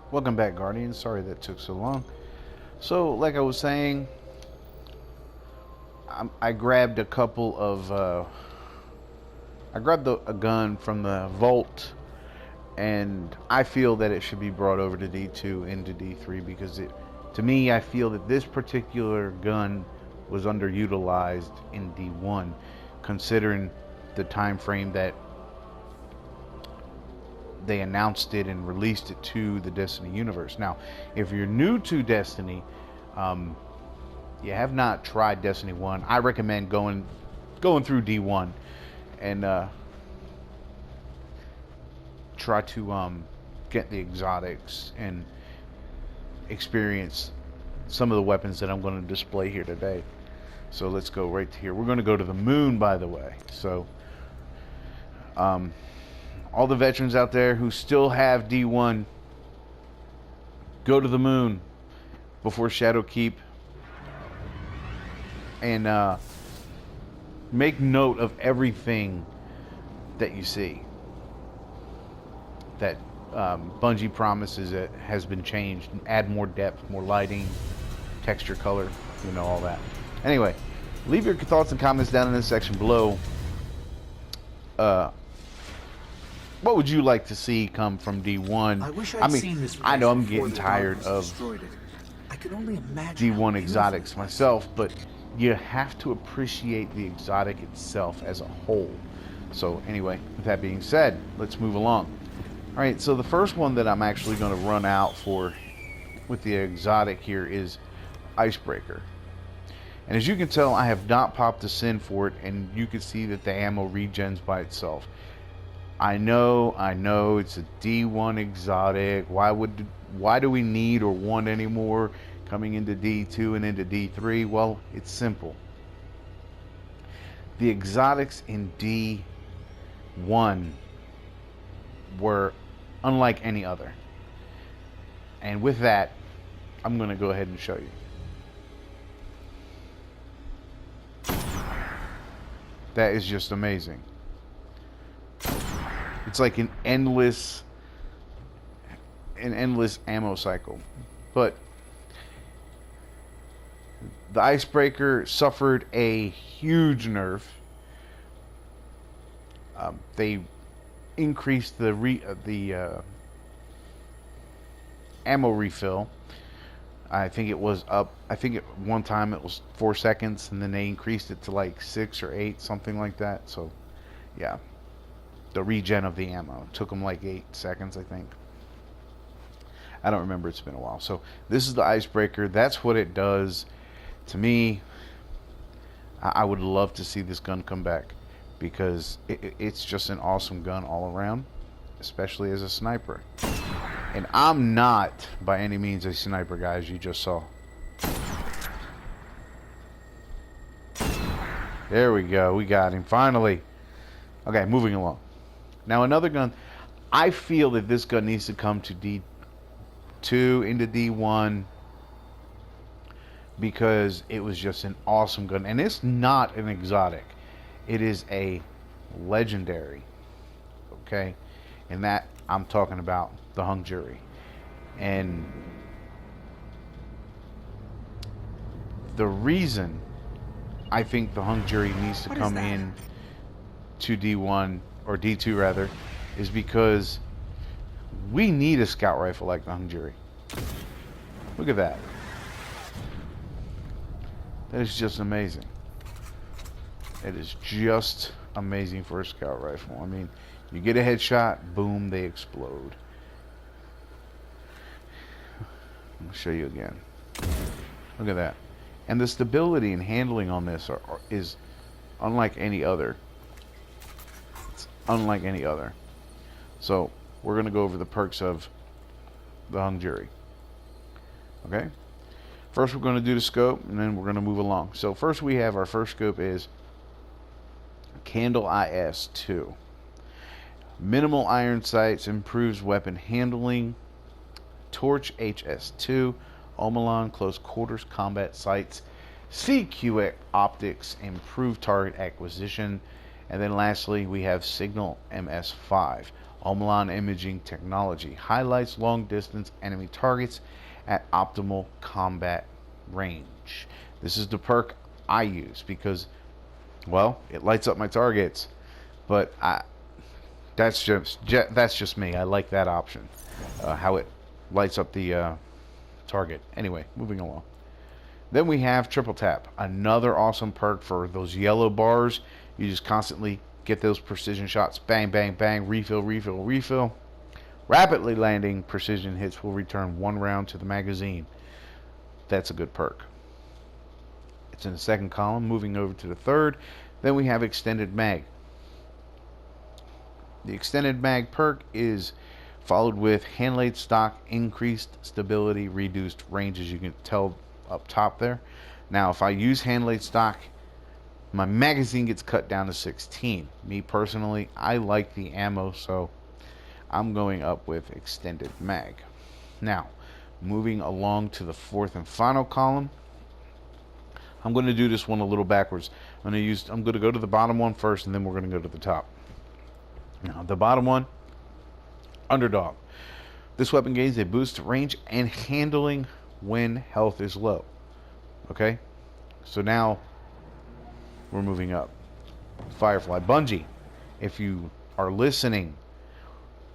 Welcome back, Guardians. Sorry that took so long. So, like I was saying, I grabbed a couple of. I grabbed a gun from the vault, and I feel that it should be brought over to D2 into D3 because to me, I feel that this particular gun was underutilized in D1, considering the time frame that they announced it and released it to the Destiny universe. Now, if you're new to Destiny, you have not tried Destiny 1, I recommend going through D1 and try to get the exotics and experience some of the weapons that I'm going to display here today. So let's go right to here. We're going to go to the moon, by the way. So all the veterans out there who still have D1, go to the moon before Shadowkeep and make note of everything that you see that Bungie promises it has been changed. Add more depth, more lighting, texture, color, all that. Anyway, leave your thoughts and comments down in this section below. What would you like to see come from D1? I wish I'd seen this. I know I'm getting tired of I can only imagine D1 exotics myself, but you have to appreciate the exotic itself as a whole. So anyway, with that being said, let's move along. Alright, so the first one that I'm actually going to run out for with the exotic here is Icebreaker. And as you can tell, I have not popped a sin for it, and you can see that the ammo regens by itself. I know, it's a D1 exotic. Why do we need or want any more coming into D2 and into D3? Well, it's simple. The exotics in D1 were unlike any other. And with that, I'm going to go ahead and show you. That is just amazing. It's like an endless ammo cycle. But the Icebreaker suffered a huge nerf. They increased the ammo refill. I think it was up. I think at one time it was 4 seconds, and then they increased it to like 6 or 8, something like that. So, yeah, the regen of the ammo it took them like 8 seconds, I think. I don't remember. It's been a while. So this is the Icebreaker. That's what it does. To me, I would love to see this gun come back because it's just an awesome gun all around, especially as a sniper. And I'm not by any means a sniper, guy, as you just saw. There we go. We got him finally. Okay, moving along. Now another gun. I feel that this gun needs to come to D2 into D1 because it was just an awesome gun. And it's not an exotic. It is a legendary. Okay? And that I'm talking about the Hung Jury. And the reason I think the Hung Jury needs to come in to D1 or D2 rather is because we need a scout rifle like the Hung Jury. Look at that. That is just amazing. It is just amazing for a scout rifle. I mean, you get a headshot, boom, they explode. I'll show you again. Look at that. And the stability and handling on this is unlike any other. It's unlike any other. So, we're going to go over the perks of the Hung Jury. Okay? First, we're going to do the scope, and then we're going to move along. So, first we have our first scope is Candle IS-2. Minimal iron sights, improves weapon handling. Torch HS-2, Omalon close quarters combat sights, CQ optics, improved target acquisition, and then lastly we have Signal MS-5. Homeland imaging technology. Highlights long distance enemy targets at optimal combat range. This is the perk I use because, well, it lights up my targets. But that's just me. I like that option. How it lights up the target. Anyway, moving along. Then we have triple tap, another awesome perk for those yellow bars. You just constantly get those precision shots. Bang, bang, bang. Refill, refill, refill. Rapidly landing precision hits will return 1 round to the magazine. That's a good perk. It's in the second column. Moving over to the third. Then we have extended mag. The extended mag perk is followed with hand laid stock, increased stability, reduced range, as you can tell up top there. Now, if I use hand laid stock, my magazine gets cut down to 16. Me personally, I like the ammo, so I'm going up with extended mag. Now, moving along to the fourth and final column. I'm going to do this one a little backwards. I'm going to go to the bottom one first, and then we're going to go to the top. Now, the bottom one, underdog. This weapon gains a boost to range and handling when health is low. Okay? So now we're moving up. Firefly. Bungie, if you are listening,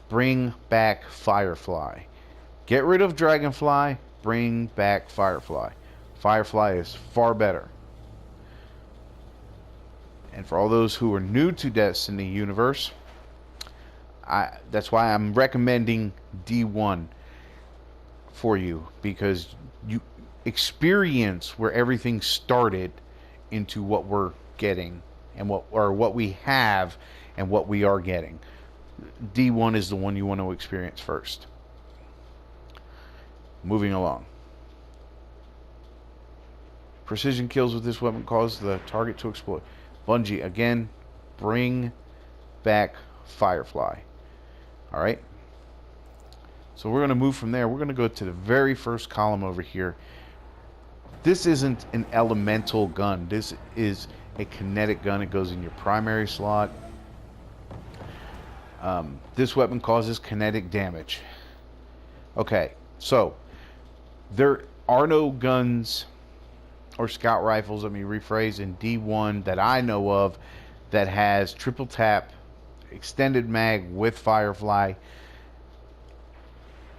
bring back Firefly. Get rid of Dragonfly, bring back Firefly. Firefly is far better. And for all those who are new to Destiny universe, that's why I'm recommending D1 for you, because you experience where everything started into what we're getting and what we have and what we are getting. D1 is the one you want to experience first. Moving along. Precision kills with this weapon cause the target to explode. Bungie, again, bring back Firefly. Alright? So we're going to move from there. We're going to go to the very first column over here. This isn't an elemental gun. This is a kinetic gun. It goes in your primary slot. This weapon causes kinetic damage. Okay, so there are no guns or scout rifles, let me rephrase, in D1 that I know of that has triple tap, extended mag with Firefly,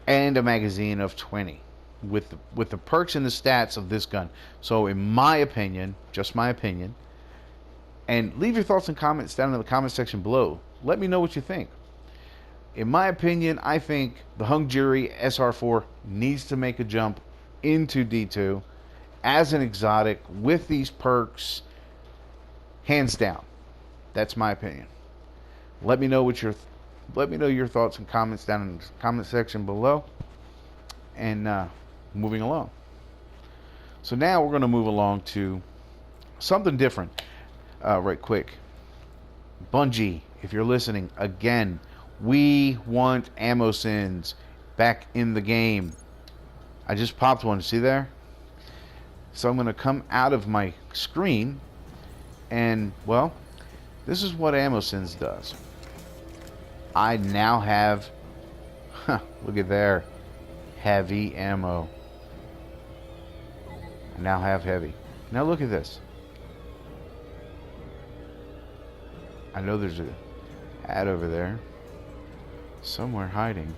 and a magazine of 20 with the perks and the stats of this gun. So in my opinion, just my opinion, and leave your thoughts and comments down in the comment section below. Let me know what you think. In my opinion, I think the Hung Jury SR4 needs to make a jump into D2 as an exotic with these perks, hands down. That's my opinion. Let me know your thoughts and comments down in the comment section below. And moving along. So now we're going to move along to something different. Right quick. Bungie, if you're listening, again, we want ammo sins back in the game. I just popped one. See there? So I'm going to come out of my screen, and well, this is what ammo sins does. I now have, look at there, heavy ammo. I now have heavy. Now look at this. I know there's a ad over there somewhere hiding.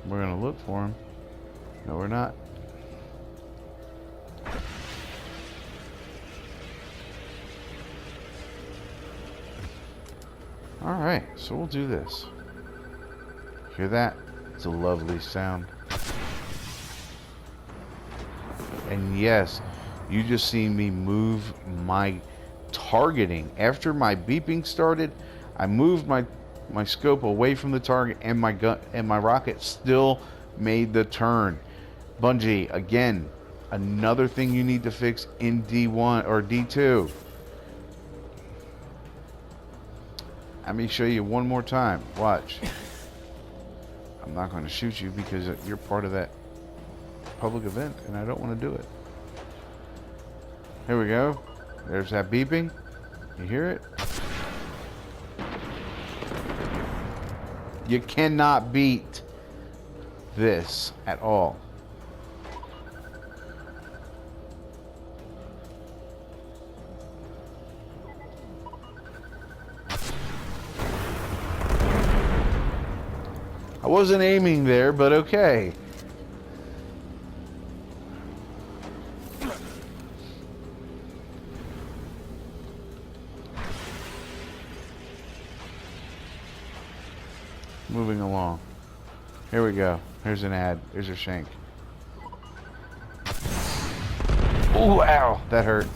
We're gonna look for him. No, we're not. Alright, so we'll do this. Hear that? It's a lovely sound. And yes, you just seen me move my targeting. After my beeping started, I moved my scope away from the target, and my gun and my rocket still made the turn. Bungie, again, another thing you need to fix in D1 or D2. Let me show you one more time. Watch. I'm not going to shoot you because you're part of that public event, and I don't want to do it. Here we go. There's that beeping. You hear it? You cannot beat this at all. I wasn't aiming there, but okay. Moving along. Here we go. Here's an ad. Here's your shank. Oh, ow. That hurt.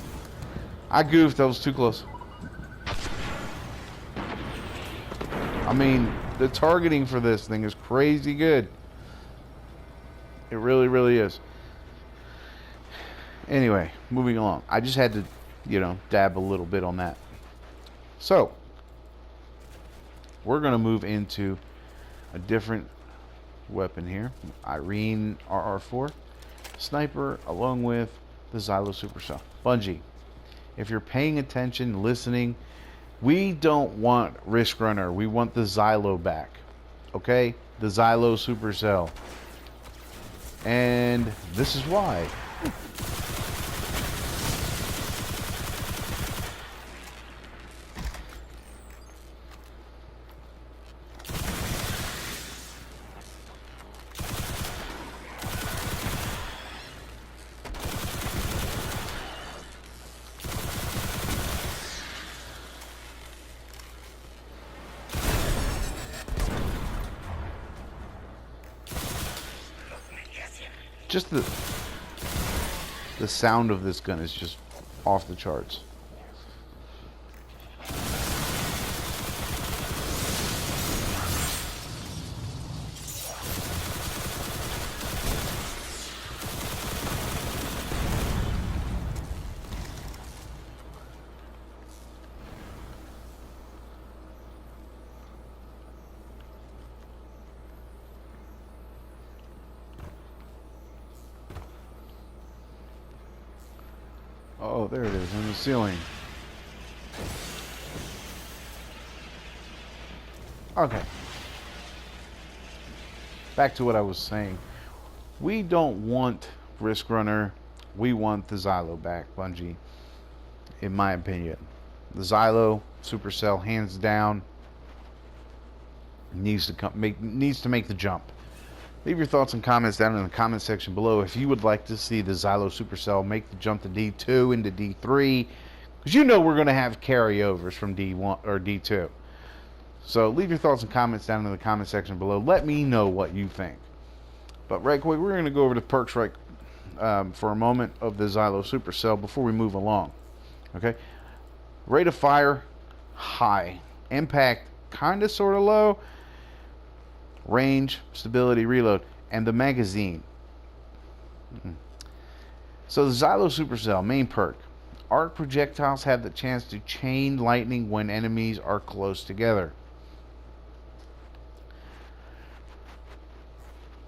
I goofed. That was too close. I mean, the targeting for this thing is crazy good. It really, really is. Anyway, moving along. I just had to, dab a little bit on that. So, we're going to move into a different weapon here. Irene RR4 sniper, along with the Xylo Supercell. Bungie, if you're paying attention, listening, we don't want Risk Runner. We want the Xylo back. Okay? The Xylo Supercell. And this is why. Just the sound of this gun is just off the charts. Oh, there it is, on the ceiling. Okay. Back to what I was saying. We don't want Risk Runner. We want the Xylo back, Bungie. In my opinion. The Xylo Supercell, hands down, needs to make the jump. Leave your thoughts and comments down in the comment section below if you would like to see the Xylo Supercell make the jump to D2 into D3, because we're going to have carryovers from D1 or D2. So leave your thoughts and comments down in the comment section below. Let me know what you think. But right quick, we're going to go over the perks for a moment of the Xylo Supercell before we move along. Okay, rate of fire high, impact kind of sort of low. Range, stability, reload, and the magazine. So the Xylo Supercell, main perk. Arc projectiles have the chance to chain lightning when enemies are close together.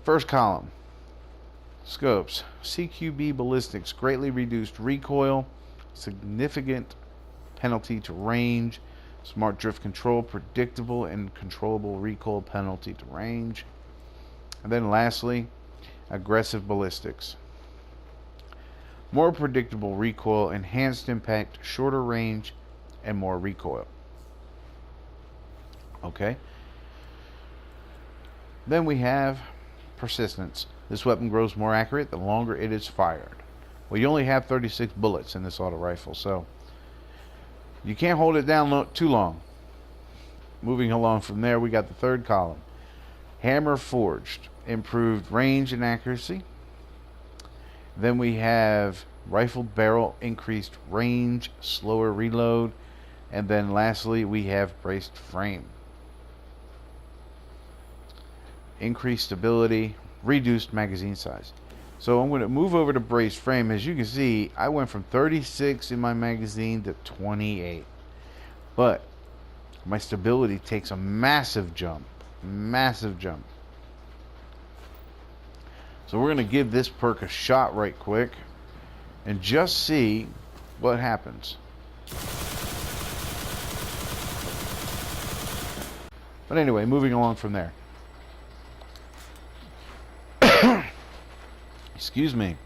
First column. Scopes. CQB ballistics, greatly reduced recoil, significant penalty to range, smart drift control, predictable and controllable recoil penalty to range. And then lastly, aggressive ballistics. More predictable recoil, enhanced impact, shorter range, and more recoil. Okay. Then we have persistence. This weapon grows more accurate the longer it is fired. Well, you only have 36 bullets in this auto rifle, so you can't hold it down too long. Moving along from there, we got the third column. Hammer forged, improved range and accuracy. Then we have rifle barrel, increased range, slower reload. And then lastly, we have braced frame. Increased stability, reduced magazine size. So I'm going to move over to braced frame. As you can see, I went from 36 in my magazine to 28. But my stability takes a massive jump. Massive jump. So we're going to give this perk a shot right quick and just see what happens. But anyway, moving along from there. Excuse me.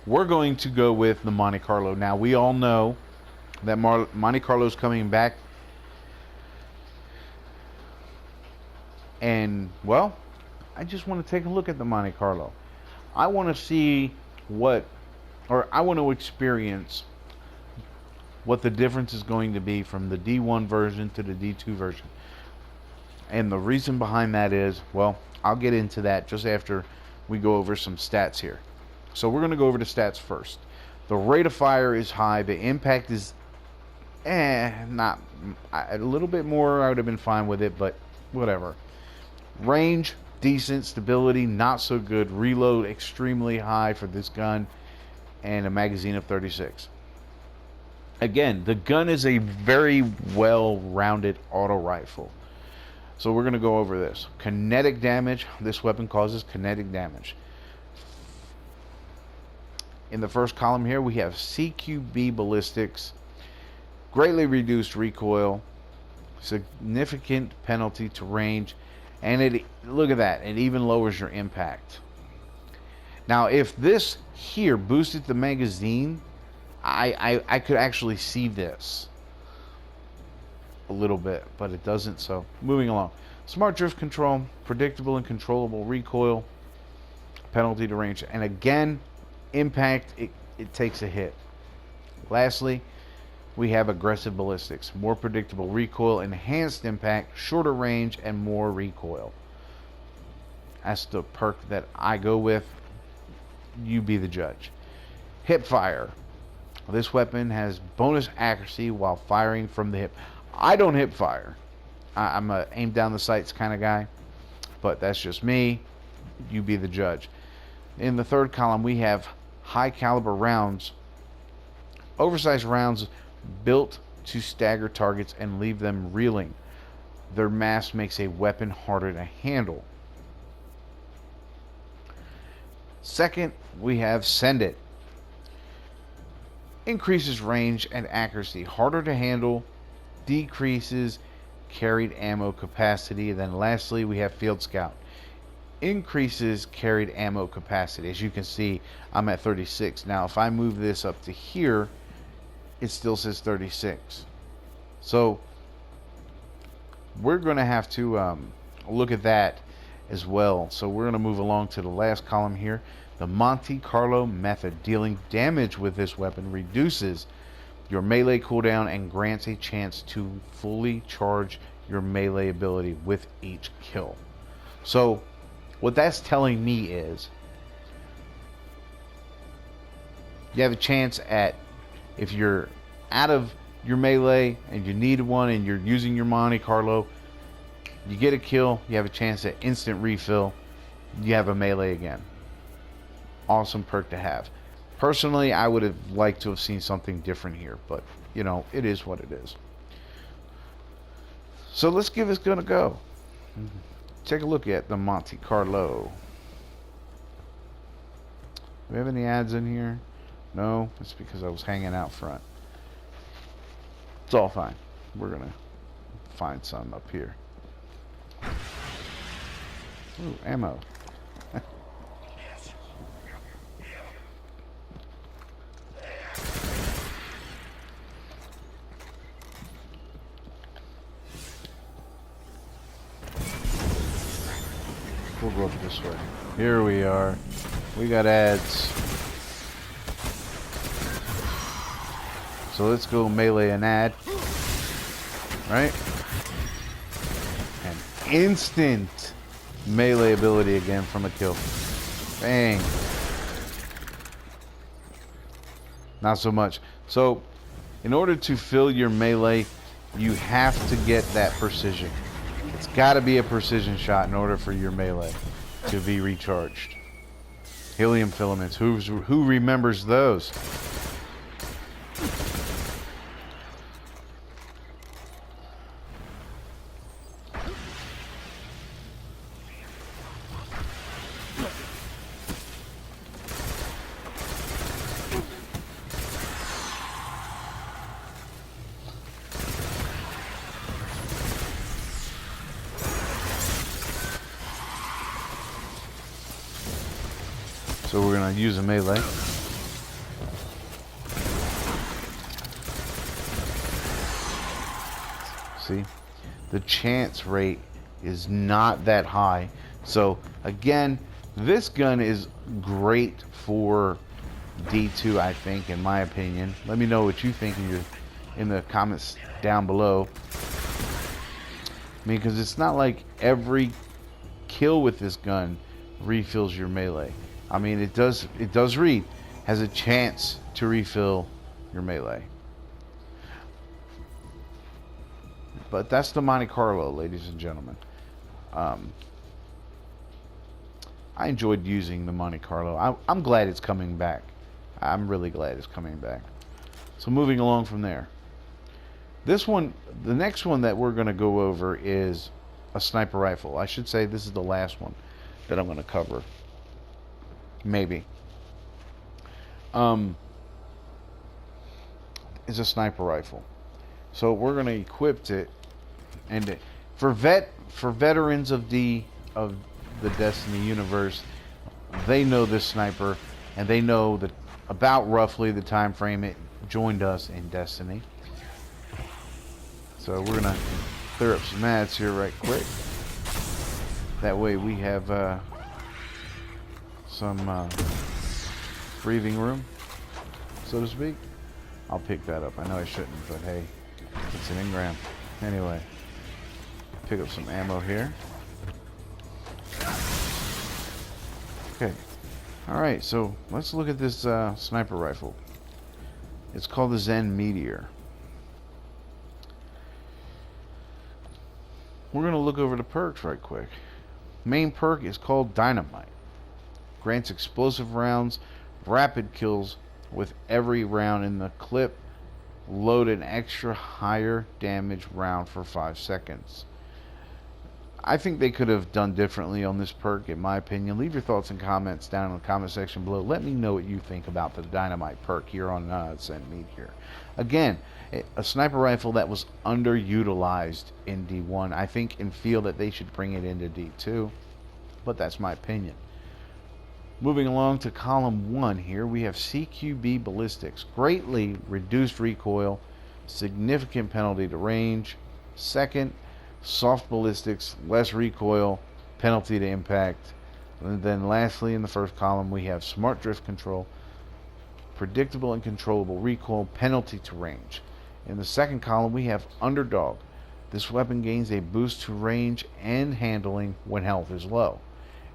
We're going to go with the Monte Carlo. Now, we all know that Monte Carlo's coming back. And, well, I just want to take a look at the Monte Carlo. I want to see I want to experience what the difference is going to be from the D1 version to the D2 version. And the reason behind that is, well, I'll get into that just after we go over some stats here. So we're going to go over the stats first. The rate of fire is high. The impact is not a little bit more. I would have been fine with it, but whatever. Range, decent. Stability, not so good. Reload, extremely high for this gun. And a magazine of 36. Again, the gun is a very well-rounded auto rifle. So we're going to go over this. Kinetic damage. This weapon causes kinetic damage. In the first column here, we have CQB ballistics. Greatly reduced recoil. Significant penalty to range. And look at that. It even lowers your impact. Now, if this here boosted the magazine, I could actually see this a little bit, but it doesn't. So moving along. Smart drift control, predictable and controllable recoil, penalty to range, and again, impact, it takes a hit. Lastly, we have aggressive ballistics, more predictable recoil, enhanced impact, shorter range, and more recoil. That's the perk that I go with. You be the judge. Hip fire. This weapon has bonus accuracy while firing from the hip. I don't hip fire. I'm a aim down the sights kind of guy, but that's just me. You be the judge. In the third column, we have high caliber rounds. Oversized rounds built to stagger targets and leave them reeling. Their mass makes a weapon harder to handle. Second, we have Send It. Increases range and accuracy, harder to handle, decreases carried ammo capacity. Then lastly, we have Field Scout. Increases carried ammo capacity. As you can see, I'm at 36. Now, if I move this up to here, it still says 36. So, we're going to have to look at that as well. So, we're going to move along to the last column here. The Monte Carlo method. Dealing damage with this weapon reduces your melee cooldown and grants a chance to fully charge your melee ability with each kill. So, what that's telling me is you have a chance at, if you're out of your melee and you need one and you're using your Monte Carlo, you get a kill, you have a chance at instant refill, you have a melee again. Awesome perk to have. Personally, I would have liked to have seen something different here, but you know, it is what it is. So let's give this gun a go. Take a look at the Monte Carlo. Do we have any ads in here? No, it's because I was hanging out front. It's all fine. We're gonna find some up here. Ooh, ammo. We'll go up this way. Here we are. We got ads. So let's go melee an ad. Right? And instant melee ability again from a kill. Bang. Not so much. So, in order to fill your melee, you have to get that precision. It's got to be a precision shot in order for your melee to be recharged. Helium filaments. Who remembers those? So we're gonna use a melee. See, the chance rate is not that high. So again, this gun is great for D2, I think, in my opinion. Let me know what you think in the comments down below. I mean, because it's not like every kill with this gun refills your melee. I mean, it does read, has a chance to refill your melee. But that's the Monte Carlo, ladies and gentlemen. I enjoyed using the Monte Carlo. I'm glad it's coming back. I'm really glad it's coming back. So moving along from there. This one, the next one that we're going to go over is a sniper rifle. I should say this is the last one that I'm going to cover. Maybe. Is a sniper rifle. So we're going to equip it, and for veterans of the Destiny universe, they know this sniper, and they know that about roughly the time frame it joined us in Destiny. So we're gonna clear up some mats here right quick. That way we have some breathing room, so to speak. I'll pick that up. I know I shouldn't, but hey, it's an engram. Anyway, pick up some ammo here. Okay. Alright, so let's look at this sniper rifle. It's called the Zen Meteor. We're going to look over the perks right quick. Main perk is called Dynamite. Grants explosive rounds, rapid kills with every round in the clip. Load an extra higher damage round for 5 seconds. I think they could have done differently on this perk, in my opinion. Leave your thoughts and comments down in the comment section below. Let me know what you think about the Dynamite perk here on Zen Meteor. Again, a sniper rifle that was underutilized in D1. I think and feel that they should bring it into D2, but that's my opinion. Moving along to column 1 here, we have CQB ballistics. Greatly reduced recoil, significant penalty to range. Second, soft ballistics, less recoil, penalty to impact. And then lastly, in the first column, we have smart drift control, predictable and controllable recoil, penalty to range. In the second column, we have underdog. This weapon gains a boost to range and handling when health is low.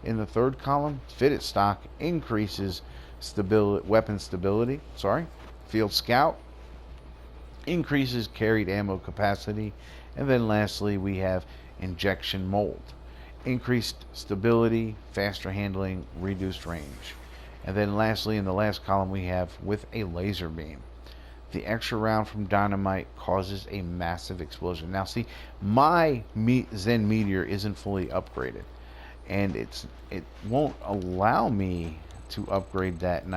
In the third column, fitted stock increases weapon stability. Field scout increases carried ammo capacity. And then lastly, we have injection mold. Increased stability, faster handling, reduced range. And then lastly, in the last column, we have with a laser beam. The extra round from Dynamite causes a massive explosion. Now see, my Zen Meteor isn't fully upgraded, and it won't allow me to upgrade that, and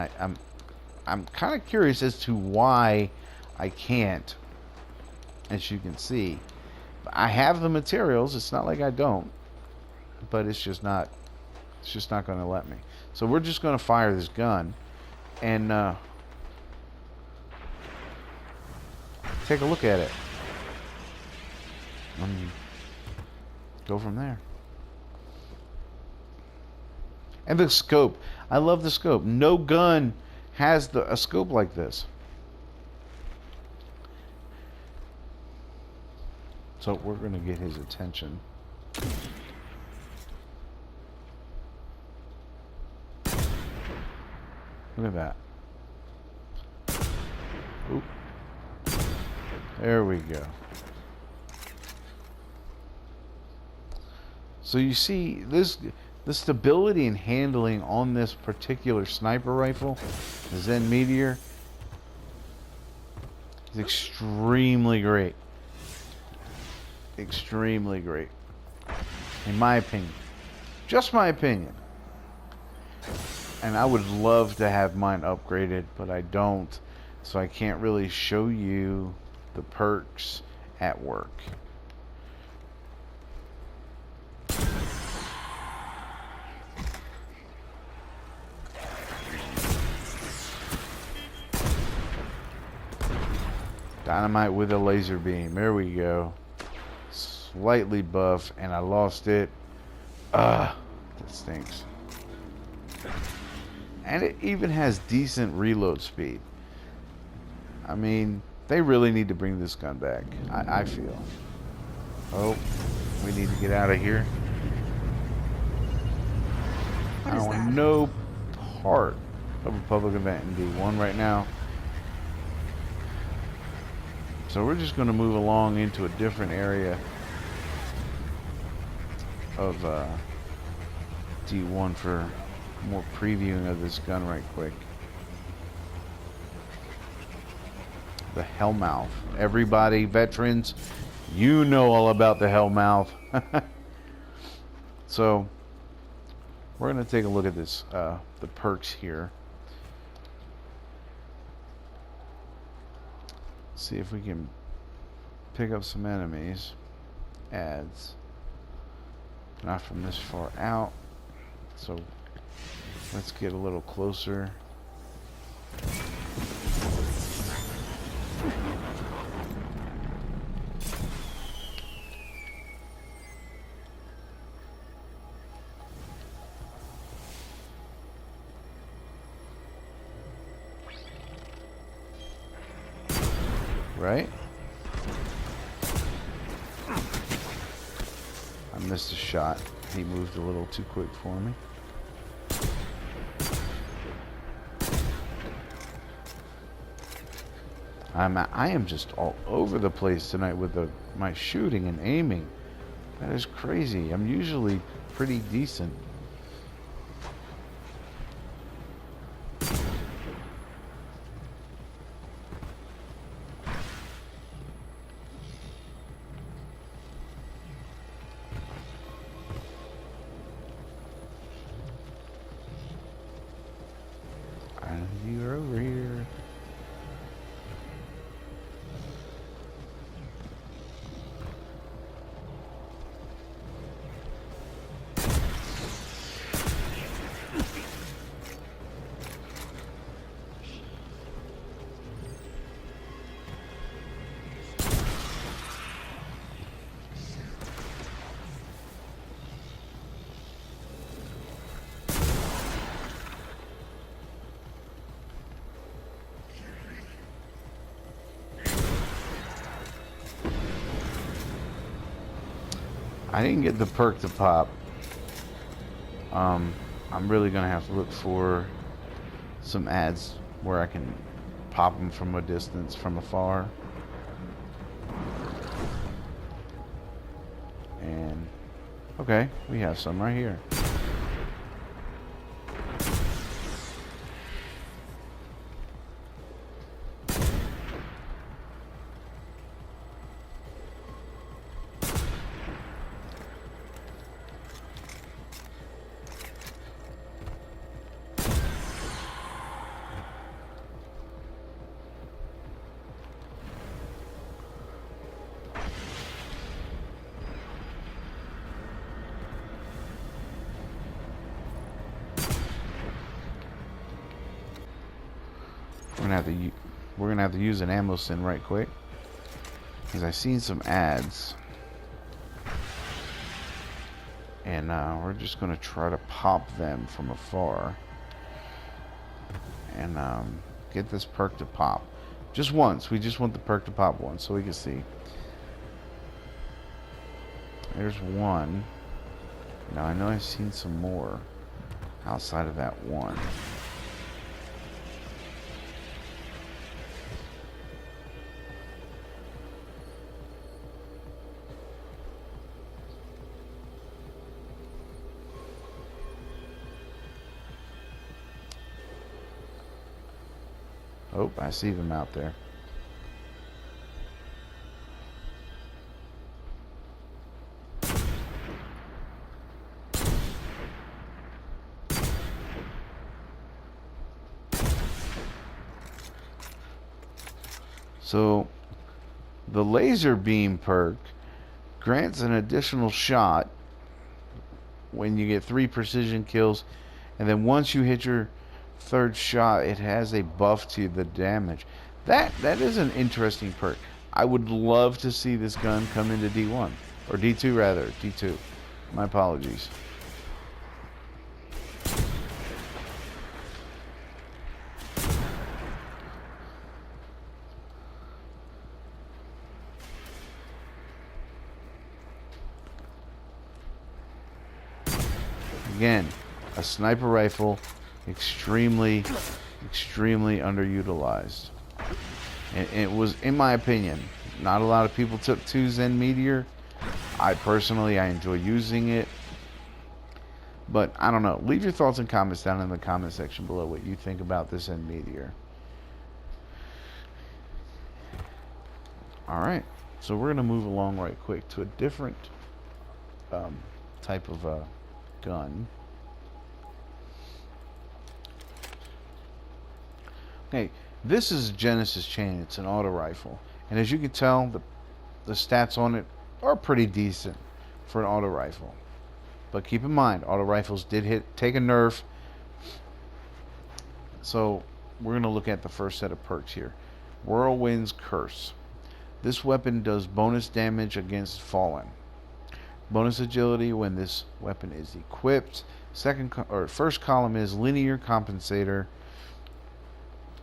I'm kind of curious as to why I can't. As you can see, I have the materials. It's not like I don't, but it's just not going to let me. So we're just going to fire this gun and take a look at it and go from there. And the scope, I love the scope. No gun has a scope like this. So we're going to get his attention. Look at that. Oop. There we go. So you see the stability and handling on this particular sniper rifle, the Zen Meteor, is extremely great. Extremely great, in my opinion. Just my opinion. And I would love to have mine upgraded, but I don't, so I can't really show you the perks at work. Dynamite with a laser beam. There we go. Slightly buff, and I lost it. That stinks. And it even has decent reload speed. I mean, they really need to bring this gun back, I feel. Oh, we need to get out of here. I don't want no part of a public event in D1 right now. So we're just going to move along into a different area of D1 for more previewing of this gun right quick. The Hellmouth. Everybody, veterans, you know all about the Hellmouth. So we're going to take a look at this, the perks here. See if we can pick up some enemies. Ads. Not from this far out. So let's get a little closer. Right? I missed a shot. He moved a little too quick for me. I am just all over the place tonight with my shooting and aiming. That is crazy. I'm usually pretty decent. You're over here. I didn't get the perk to pop. I'm really gonna have to look for some ads where I can pop them from a distance, from afar. And okay, we have some right here. We're gonna have to use an ammo sin right quick, because I've seen some ads, and we're just gonna try to pop them from afar and get this perk to pop just once. We just want the perk to pop once so we can see. There's one. Now I know I've seen some more outside of that one. Oh, I see them out there. So, the laser beam perk grants an additional shot when you get 3 precision kills, and then once you hit your third shot, it has a buff to the damage. That is an interesting perk. I would love to see this gun come into D1 or D2 rather. D2. My apologies. Again, a sniper rifle, extremely underutilized. And it was, in my opinion, not a lot of people took 2 Zen Meteor. I personally enjoy using it. But I don't know. Leave your thoughts and comments down in the comment section below what you think about this Zen Meteor. Alright, so we're going to move along right quick to a different type of gun. Okay, this is Genesis Chain. It's an auto rifle, and as you can tell, the stats on it are pretty decent for an auto rifle. But keep in mind, auto rifles did take a nerf. So we're going to look at the first set of perks here. Whirlwind's Curse. This weapon does bonus damage against fallen. Bonus agility when this weapon is equipped. First column is linear compensator.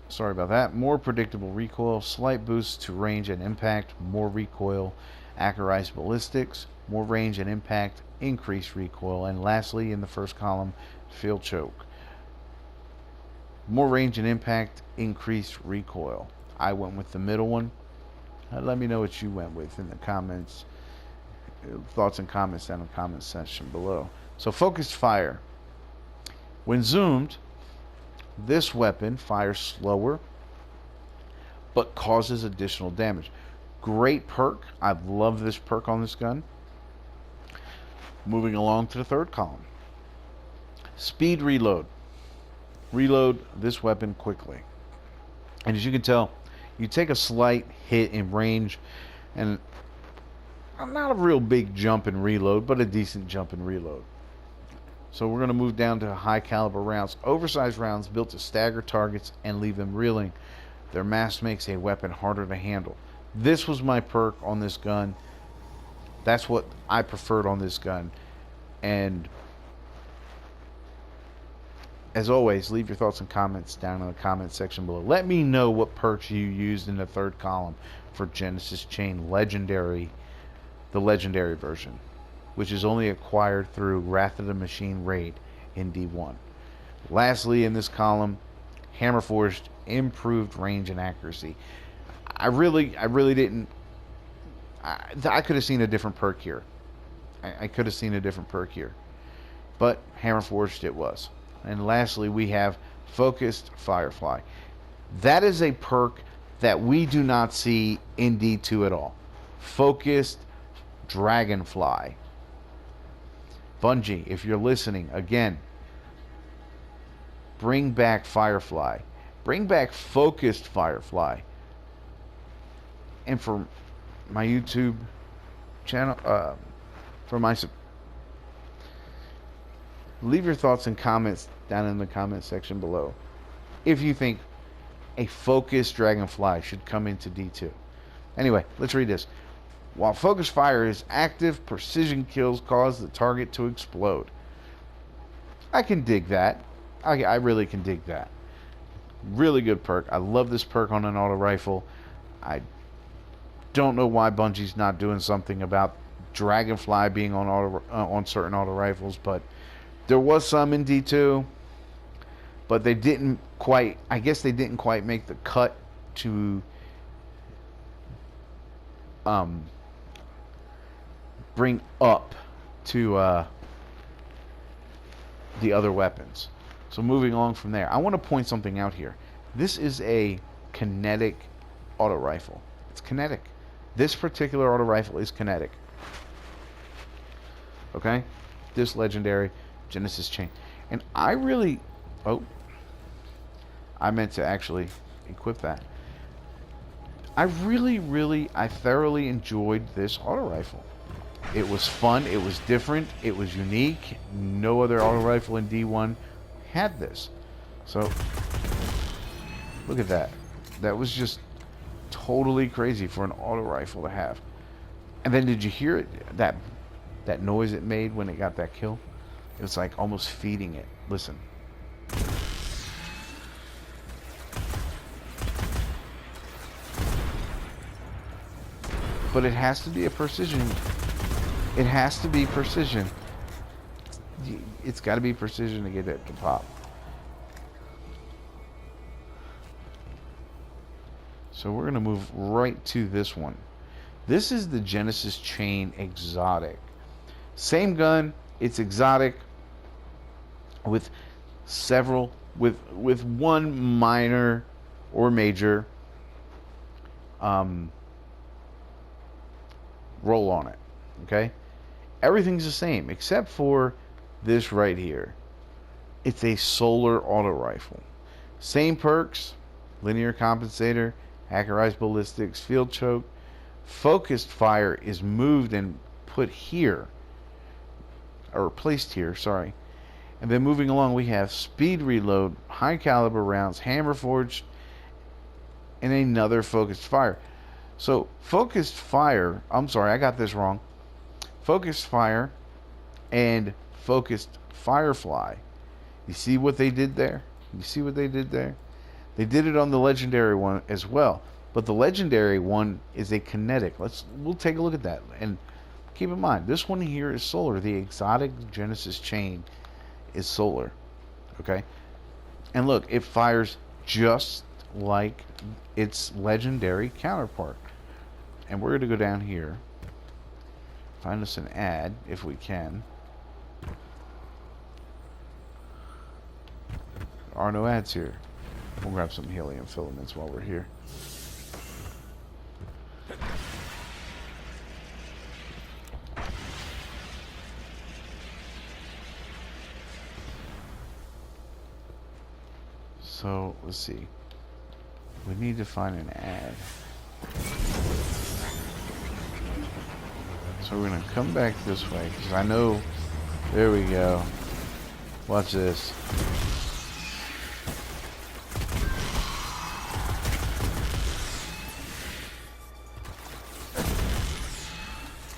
Sorry about that. More predictable recoil, slight boost to range and impact, more recoil, accurized ballistics, more range and impact, increased recoil, and lastly in the first column, field choke. More range and impact, increased recoil. I went with the middle one. Let me know what you went with in the comments. Thoughts and comments down in the comment section below. So focused fire. When zoomed, this weapon fires slower but causes additional damage. Great perk. I love this perk on this gun. Moving along to the third column. Speed reload. Reload this weapon quickly. And as you can tell, you take a slight hit in range and not a real big jump in reload, but a decent jump in reload. So we're going to move down to high caliber rounds. Oversized rounds built to stagger targets and leave them reeling. Their mass makes a weapon harder to handle. This was my perk on this gun. That's what I preferred on this gun. And as always, leave your thoughts and comments down in the comment section below. Let me know what perks you used in the third column for Genesis Chain Legendary, the Legendary version, which is only acquired through Wrath of the Machine raid in D1. Lastly, in this column, Hammer Forged improved range and accuracy. I really didn't. I could have seen a different perk here. I could have seen a different perk here, but Hammer Forged it was. And lastly, we have Focused Firefly. That is a perk that we do not see in D2 at all. Focused Dragonfly. Bungie, if you're listening, again, bring back Firefly. Bring back Focused Firefly. And for my YouTube channel, leave your thoughts and comments down in the comment section below if you think a Focused Dragonfly should come into D2. Anyway, let's read this. While focused fire is active, precision kills cause the target to explode. I can dig that. I really can dig that. Really good perk. I love this perk on an auto rifle. I don't know why Bungie's not doing something about Dragonfly being on certain auto rifles, but there was some in D2, but they didn't quite. I guess they didn't quite make the cut to bring up to the other weapons. So moving along from there, I want to point something out here. This is a kinetic auto rifle. It's kinetic. This particular auto rifle is kinetic. Okay? This Legendary Genesis Chain. And I really... Oh. I meant to actually equip that. I thoroughly enjoyed this auto rifle. It was fun. It was different. It was unique. No other auto rifle in D1 had this. So, look at that. That was just totally crazy for an auto rifle to have. And then did you hear it? That noise it made when it got that kill? It was like almost feeding it. Listen. But it has to be a precision. It has to be precision. It's got to be precision to get it to pop. So we're going to move right to this one. This is the Genesis Chain Exotic. Same gun, it's exotic with several, with one minor or major roll on it. Okay? Everything's the same except for this right here. It's a solar auto rifle. Same perks, linear compensator, hackerized ballistics, field choke. Focused fire is moved and put here, or placed here, sorry. And then moving along, we have speed reload, high caliber rounds, hammer forged, and another focused fire. So focused fire, I'm sorry, I got this wrong. Focused fire and focused firefly. You see what they did there? You see what they did there? They did it on the legendary one as well. But the legendary one is a kinetic. We'll take a look at that. And keep in mind, this one here is solar. The exotic Genesis Chain is solar. Okay? And look, it fires just like its legendary counterpart. And we're going to go down here. Find us an ad, if we can. There are no ads here. We'll grab some helium filaments while we're here. So, let's see. We need to find an ad. So we're going to come back this way, because I know... There we go. Watch this.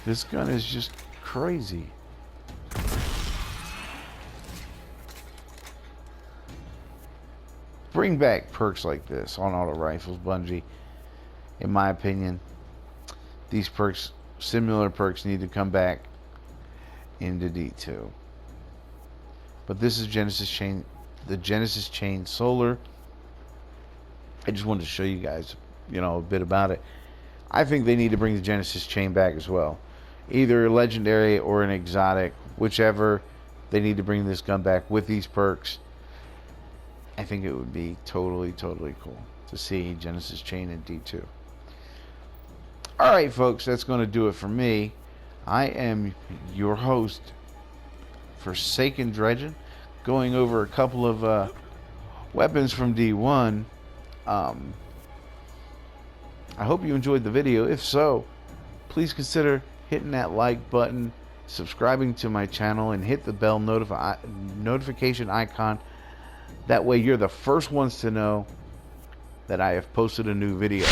This gun is just crazy. Bring back perks like this on auto rifles, Bungie. In my opinion, these perks, similar perks, need to come back into D2. But this is Genesis Chain, the Genesis Chain Solar. I just wanted to show you guys, a bit about it. I think they need to bring the Genesis Chain back as well. Either a legendary or an exotic, whichever. They need to bring this gun back with these perks. I think it would be totally cool to see Genesis Chain in D2. Alright folks, that's going to do it for me. I am your host, Forsaken Dredgen, going over a couple of weapons from D1. I hope you enjoyed the video. If so, please consider hitting that like button, subscribing to my channel, and hit the bell notification icon. That way you're the first ones to know that I have posted a new video.